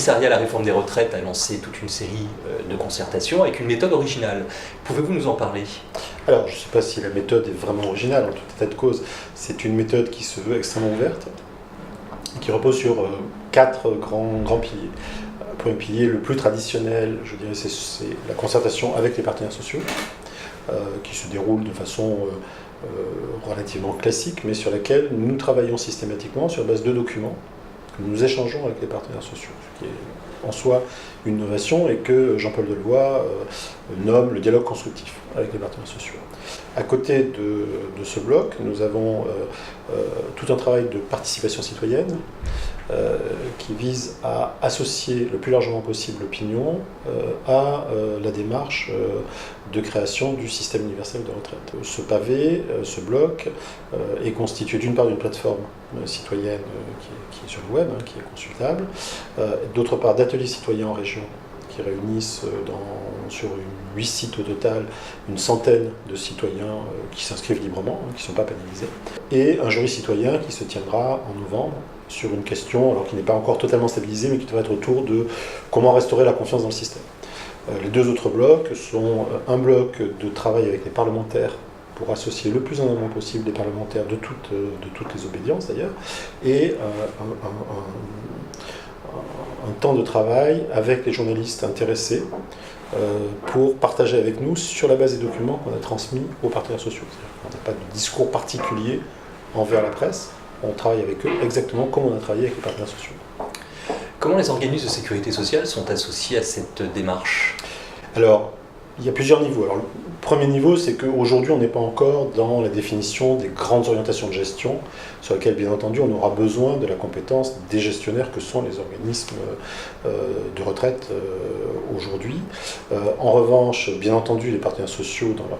commissariat à la réforme des retraites a lancé toute une série de concertations avec une méthode originale. Pouvez-vous nous en parler? Alors, je ne sais pas si la méthode est vraiment originale, en tout état de cause. C'est une méthode qui se veut extrêmement ouverte, qui repose sur 4 grands piliers. Le premier pilier, le plus traditionnel, je dirais, c'est la concertation avec les partenaires sociaux, qui se déroule de façon relativement classique, mais sur laquelle nous travaillons systématiquement sur base de documents que nous échangeons avec les partenaires sociaux, ce qui est en soi une innovation et que Jean-Paul Delevoye nomme le dialogue constructif avec les partenaires sociaux. À côté de ce bloc, nous avons tout un travail de participation citoyenne qui vise à associer le plus largement possible l'opinion à la démarche de création du système universel de retraite. Ce pavé, ce bloc, est constitué d'une part d'une plateforme citoyenne qui est sur le web, qui est consultable, d'autre part d'ateliers citoyens en région qui réunissent sur 8 sites au total une centaine de citoyens qui s'inscrivent librement, qui ne sont pas pénalisés, et un jury citoyen qui se tiendra en novembre sur une question, alors qui n'est pas encore totalement stabilisée, mais qui devrait être autour de comment restaurer la confiance dans le système. Les 2 autres blocs sont un bloc de travail avec les parlementaires pour associer le plus en amont possible les parlementaires de toutes les obédiences d'ailleurs, et un temps de travail avec les journalistes intéressés pour partager avec nous sur la base des documents qu'on a transmis aux partenaires sociaux. On n'a pas de discours particulier envers la presse, on travaille avec eux exactement comme on a travaillé avec les partenaires sociaux. Comment les organismes de sécurité sociale sont associés à cette démarche? Alors, il y a plusieurs niveaux. Alors, le premier niveau, c'est qu'aujourd'hui, on n'est pas encore dans la définition des grandes orientations de gestion, sur lesquelles, bien entendu, on aura besoin de la compétence des gestionnaires que sont les organismes de retraite aujourd'hui. En revanche, bien entendu, les partenaires sociaux, dans leur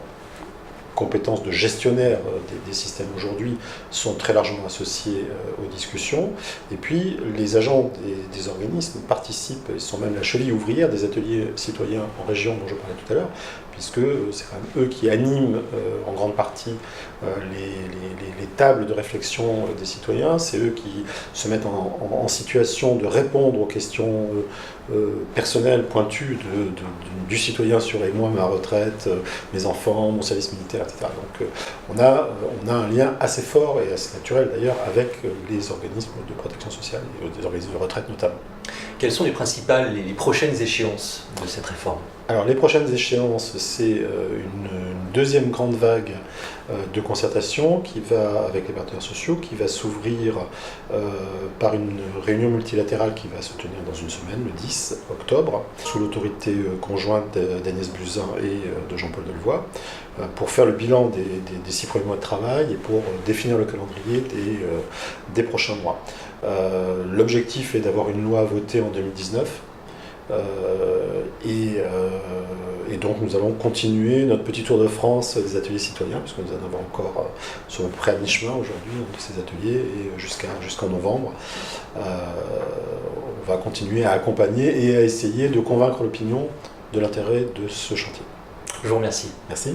compétences de gestionnaire des systèmes aujourd'hui, sont très largement associés aux discussions. Et puis, les agents des organismes participent, ils sont même la cheville ouvrière des ateliers citoyens en région dont je parlais tout à l'heure, puisque c'est quand même eux qui animent en grande partie les tables de réflexion des citoyens, c'est eux qui se mettent en situation de répondre aux questions personnelles, pointues du citoyen sur moi, ma retraite, mes enfants, mon service militaire, etc. Donc on a un lien assez fort et assez naturel d'ailleurs avec les organismes de protection sociale et des organismes de retraite notamment. Quelles sont les prochaines échéances de cette réforme? Alors les prochaines échéances, c'est une deuxième grande vague de concertation qui va, avec les partenaires sociaux, qui va s'ouvrir par une réunion multilatérale qui va se tenir dans une semaine, le 10 octobre, sous l'autorité conjointe d'Agnès Buzyn et de Jean-Paul Delevoye, pour faire le bilan des 6 premiers mois de travail et pour définir le calendrier des prochains mois. L'objectif est d'avoir une loi votée en 2019. Et donc nous allons continuer notre petit tour de France des ateliers citoyens, puisque nous en avons encore sur à peu près à mi-chemin aujourd'hui de ces ateliers, et jusqu'en novembre. On va continuer à accompagner et à essayer de convaincre l'opinion de l'intérêt de ce chantier. Je vous remercie. Merci.